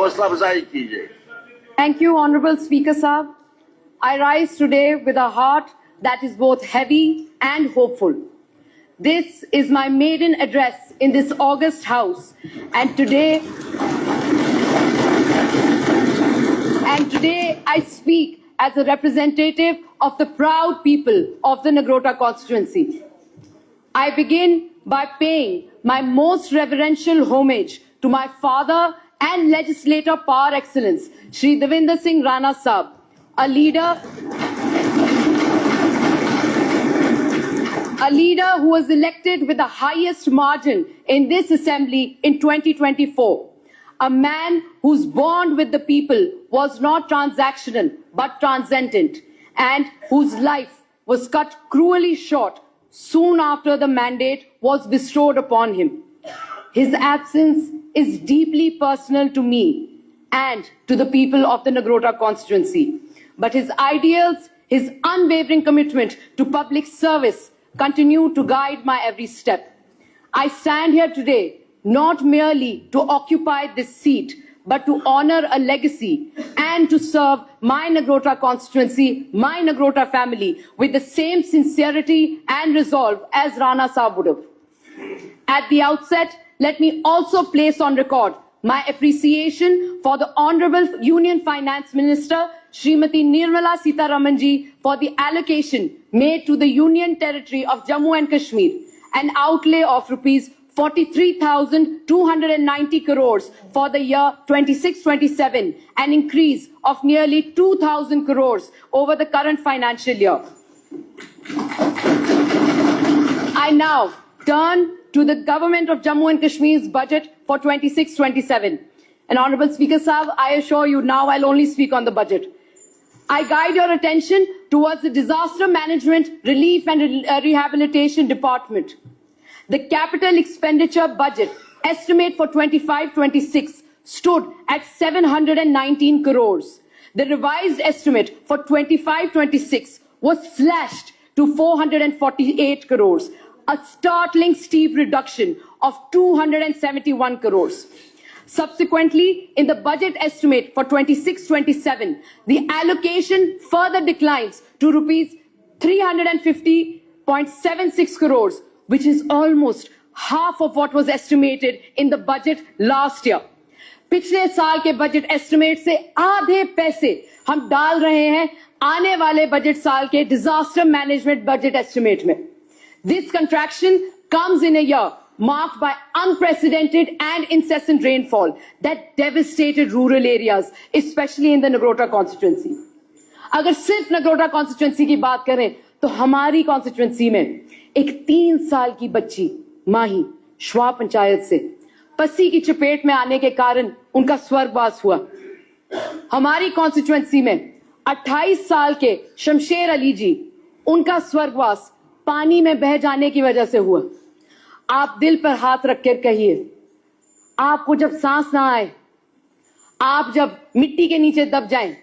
हौसला अफजाई कीजिए। Thank you, Honorable Speaker Saab. I rise today with a heart that is both heavy and hopeful. This is my maiden address in this august house, and today I speak as a representative of the proud people of the Nagrota constituency. I begin by paying my most reverential homage to my father and legislator par excellence, Shri Devinder Singh Rana Saab, a leader who was elected with the highest margin in this assembly in 2024. A man whose bond with the people was not transactional but transcendent, and whose life was cut cruelly short soon after the mandate was bestowed upon him. His absence is deeply personal to me and to the people of the Nagrota constituency. But his ideals, his unwavering commitment to public service continue to guide my every step. I stand here today not merely to occupy this seat, but to honor a legacy and to serve my Nagrota constituency, my Nagrota family, with the same sincerity and resolve as Rana Saab would have. At the outset, let me also place on record my appreciation for the Honorable Union Finance Minister, Srimati Nirmala Sitharamanji, for the allocation made to the Union Territory of Jammu and Kashmir, an outlay of rupees 43,290 crores for the year 26-27, an increase of nearly 2,000 crores over the current financial year. I now turn to the Government of Jammu and Kashmir's budget for 26-27. And Honorable Speaker Saab, I assure you now I'll only speak on the budget. I guide your attention towards the Disaster Management, Relief and Rehabilitation Department. The capital expenditure budget estimate for 25-26 stood at 719 crores. The revised estimate for 25-26 was slashed to 448 crores, a startling steep reduction of 271 crores. Subsequently, in the budget estimate for 26-27, the allocation further declines to rupees 350.76 crores, which is almost half of what was estimated in the budget last year. पिछले साल के budget estimate से आधे पैसे हम डाल रहे हैं आने वाले बजट साल के डिजास्टर मैनेजमेंट बजट एस्टिमेट में. This contraction comes in a year marked by unprecedented and incessant rainfall that devastated rural areas, especially in the Nagrota constituency. अगर सिर्फ Nagrota constituency की बात करें तो हमारी constituency में एक 3 साल की बच्ची माही श्वा पंचायत से पस्सी की चपेट में आने के कारण उनका स्वर्गवास हुआ. हमारी कॉन्स्टिट्यूएंसी में 28 साल के शमशेर अली जी, उनका स्वर्गवास पानी में बह जाने की वजह से हुआ. आप दिल पर हाथ रखकर कहिए, आपको जब सांस ना आए, आप जब मिट्टी के नीचे दब जाएं,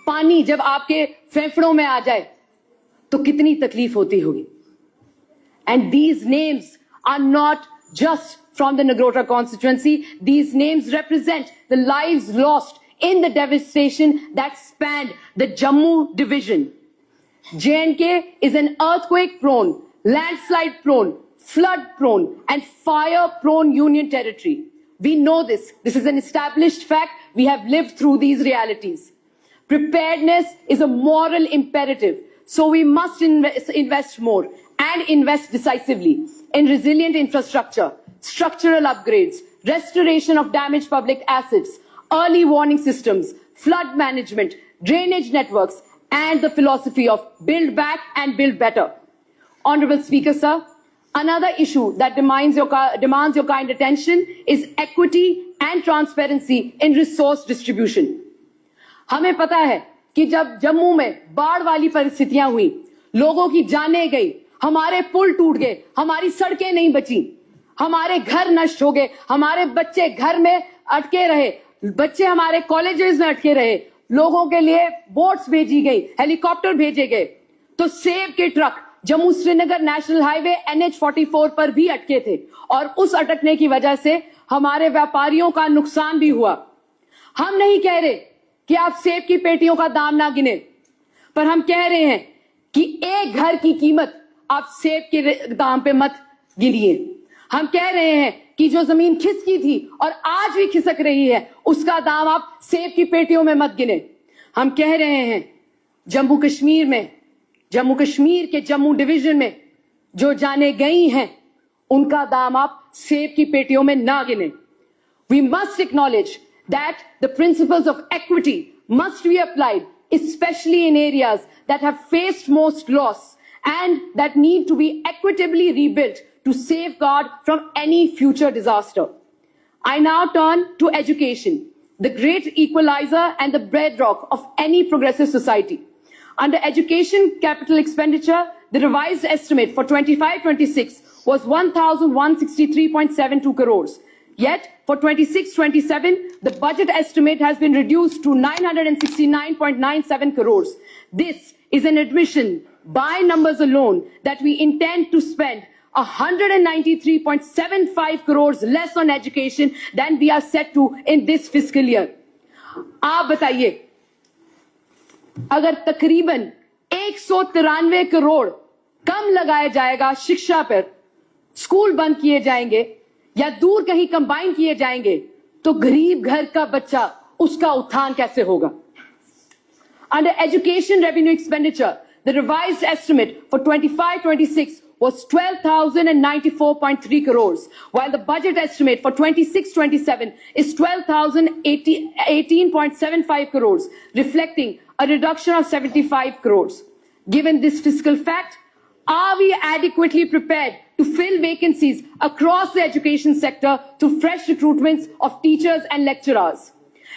पानी जब आपके फेफड़ों में आ जाए तो कितनी तकलीफ होती होगी. And these names are not just from the Nagrota constituency. These names represent the lives lost in the devastation that spanned the Jammu division. J&K is an earthquake-prone, landslide-prone, flood-prone, and fire-prone union territory. We know this. This is an established fact. We have lived through these realities. Preparedness is a moral imperative, so we must invest more and invest decisively in resilient infrastructure, structural upgrades, restoration of damaged public assets, early warning systems, flood management, drainage networks, and the philosophy of build back and build better. Honorable Speaker, sir, another issue that demands your kind attention is equity and transparency in resource distribution. हमें पता है कि जब जम्मू में बाढ़ वाली परिस्थितियां हुई, लोगों की जानें गई, हमारे पुल टूट गए, हमारी सड़कें नहीं बची, हमारे घर नष्ट हो गए, हमारे बच्चे घर में अटके रहे, बच्चे हमारे कॉलेजेस में अटके रहे, लोगों के लिए बोट्स भेजी गई, हेलीकॉप्टर भेजे गए, तो सेब के truck Jammu Srinagar national highway NH44 पर भी अटके थे और उस अटकने की वजह से हमारे व्यापारियों का नुकसान भी हुआ. हम नहीं कह रहे कि आप सेब की पेटियों का दाम ना गिने, पर हम कह रहे हैं कि एक घर की कीमत आप सेब के दाम पे मत गिनिए। हम कह रहे हैं कि जो जमीन खिसकी थी और आज भी खिसक रही है, उसका दाम आप सेब की पेटियों में मत गिने। हम कह रहे हैं जम्मू कश्मीर के जम्मू डिवीजन में जो जाने गई हैं, उनका दाम आप सेब की पेटियों में ना गिने। We must acknowledge that the principles of equity must be applied, especially in areas that have faced most loss and that need to be equitably rebuilt to safeguard from any future disaster. I now turn to education, the great equalizer and the bedrock of any progressive society. Under education capital expenditure, the revised estimate for 25-26 was 1,163.72 crores. Yet, for 26-27, the budget estimate has been reduced to 969.97 crores. This is an admission, by numbers alone, that we intend to spend 193.75 crores less on education than we are set to in this fiscal year. आप बताइए, अगर तकरीबन 193 करोड़ कम लगाया जाएगा शिक्षा पर, school बंद किए जाएंगे या दूर कहीं कंबाइन किए जाएंगे, तो गरीब घर का बच्चा उसका उत्थान कैसे होगा? Under education revenue expenditure, the revised estimate for 25-26 was 12,094.3 crores, while the budget estimate for 26-27 is 12,018.75 crores, reflecting a reduction of 75 crores. Given this fiscal fact, are we adequately prepared to fill vacancies across the education sector through fresh recruitments of teachers and lecturers?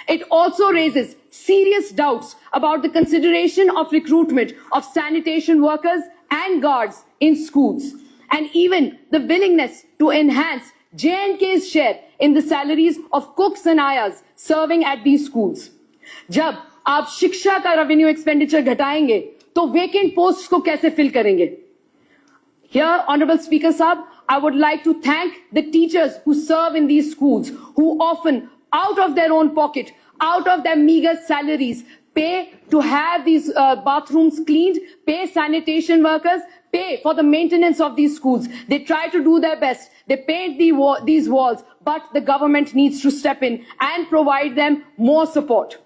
It also raises serious doubts about the consideration of recruitment of sanitation workers and guards in schools, and even the willingness to enhance J&K's share in the salaries of cooks and ayas serving at these schools. जब आप शिक्षा का revenue expenditure घटाएंगे, तो vacant post को कैसे fill करेंगे? Here, Honorable Speaker Sahab, I would like to thank the teachers who serve in these schools, who often, out of their own pocket, out of their meager salaries, pay to have these bathrooms cleaned, pay sanitation workers, pay for the maintenance of these schools. They try to do their best. They paint these walls, but the government needs to step in and provide them more support.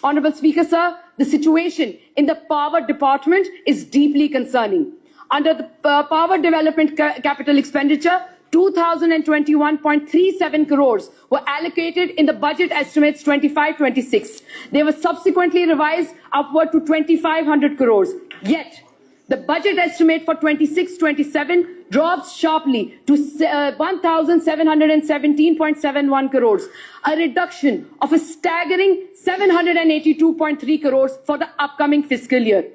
Honorable Speaker, sir, the situation in the power department is deeply concerning. Under the power development capital expenditure, 2,021.37 crores were allocated in the budget estimates 25-26. They were subsequently revised upward to 2,500 crores. Yet, the budget estimate for 26-27 drops sharply to 1,717.71 crores, a reduction of a staggering 782.3 crores for the upcoming fiscal year.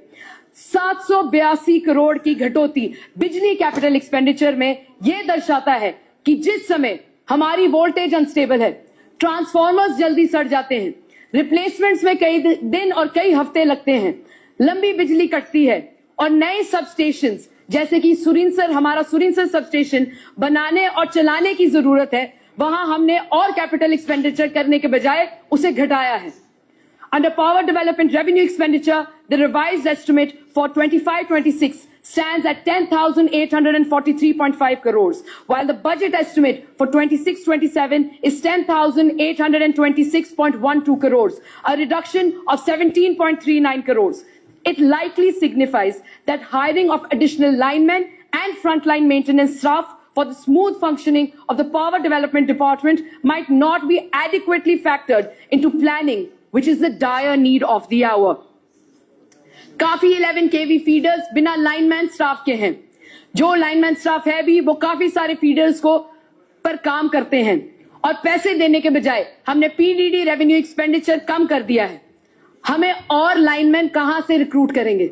782 crore की घटौती बिजली capital expenditure में यह दर्शाता है कि जिस समय हमारी वोल्टेज अनस्टेबल है, ट्रांसफार्मर्स जल्दी सड़ जाते हैं, रिप्लेसमेंट्स में कई दिन और कई हफ्ते लगते हैं, लंबी बिजली कटती है और नए सब स्टेशंस जैसे कि हमारा सुरिनसर सब स्टेशन बनाने और चलाने की जरूरत है, वहां हमने और कैपिटल एक्सपेंडिचर करने के बजाय उसे घटाया है. Under power development revenue expenditure, the revised estimate for 25-26 stands at 10,843.5 crores, while the budget estimate for 26-27 is 10,826.12 crores, a reduction of 17.39 crores. It likely signifies that hiring of additional linemen and frontline maintenance staff for the smooth functioning of the power development department might not be adequately factored into planning, which is the dire need of the hour. काफी 11 kV feeders बिना lineman staff के हैं. जो lineman staff है भी वो काफी सारे फीडर्स को पर काम करते हैं और पैसे देने के बजाय हमने पीडीडी रेवेन्यू एक्सपेंडिचर कम कर दिया है. हमें और लाइनमैन कहां से रिक्रूट करेंगे?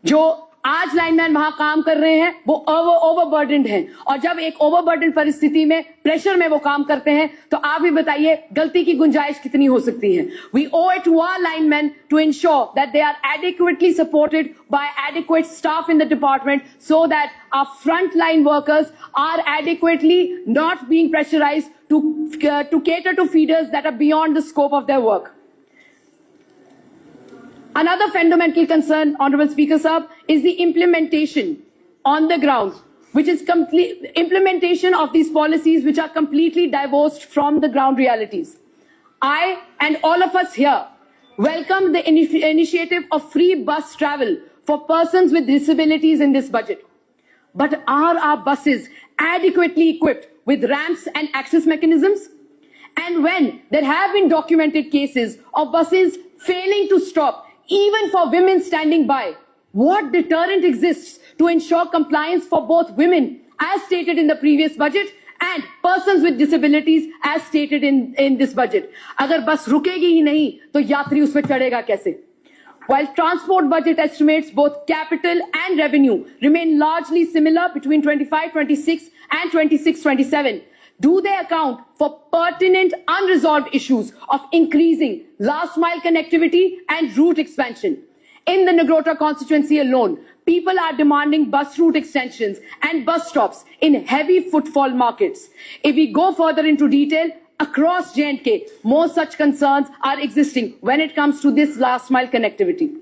जो आज लाइनमैन वहां काम कर रहे हैं, वो ओवरबर्डन्ड हैं, और जब एक ओवरबर्डन परिस्थिति में, प्रेशर में वो काम करते हैं, तो आप भी बताइए गलती की गुंजाइश कितनी हो सकती है. We owe it to our linemen to ensure that they are adequately supported by adequate staff in the department, so that our frontline workers are adequately not being pressurized to cater to feeders that are beyond the scope of their work. Another fundamental concern, Honorable Speaker Sahab, is the implementation on the ground, which is implementation of these policies which are completely divorced from the ground realities. I and all of us here welcome the initiative of free bus travel for persons with disabilities in this budget. But are our buses adequately equipped with ramps and access mechanisms? And when there have been documented cases of buses failing to stop, even for women standing by, what deterrent exists to ensure compliance for both women, as stated in the previous budget, and persons with disabilities, as stated in this budget? Agar bus rukegi hi nahi, to yatri usme chadega kaise? While transport budget estimates, both capital and revenue, remain largely similar between 25-26 and 26-27, do they account for pertinent unresolved issues of increasing last mile connectivity and route expansion? In the Nagrota constituency alone, people are demanding bus route extensions and bus stops in heavy footfall markets. If we go further into detail, across J&K, more such concerns are existing when it comes to this last mile connectivity.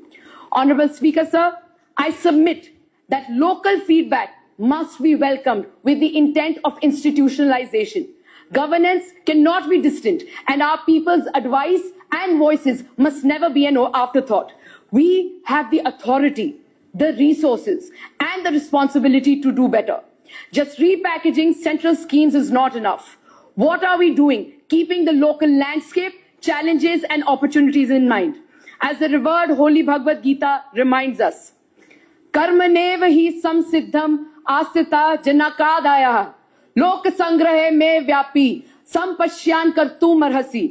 Honorable Speaker, sir, I submit that local feedback must be welcomed with the intent of institutionalization. Governance cannot be distant, and our people's advice and voices must never be an afterthought. We have the authority, the resources, and the responsibility to do better. Just repackaging central schemes is not enough. What are we doing, keeping the local landscape, challenges, and opportunities in mind? As the revered Holy Bhagavad Gita reminds us, कर्मनेव ही संसिद्धम आस्थिता जनकादायः लोक संग्रहे में व्यापी संपश्यान कर्तुम अर्हसि.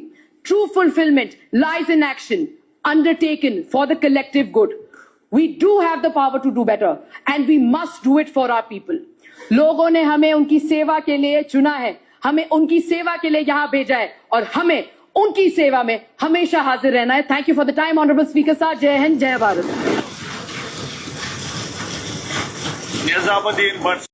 True fulfillment lies in action undertaken for the collective good. We do have the power to do better, and we must do it for our people. लोगों ने हमें उनकी सेवा के लिए चुना है, हमें उनकी सेवा के लिए यहाँ भेजा है, और हमें उनकी सेवा में हमेशा हाजिर रहना है. Thank you for the time, Honorable Speaker Sir. जय हिंद, जय भारत. Nizamuddin Bhatt.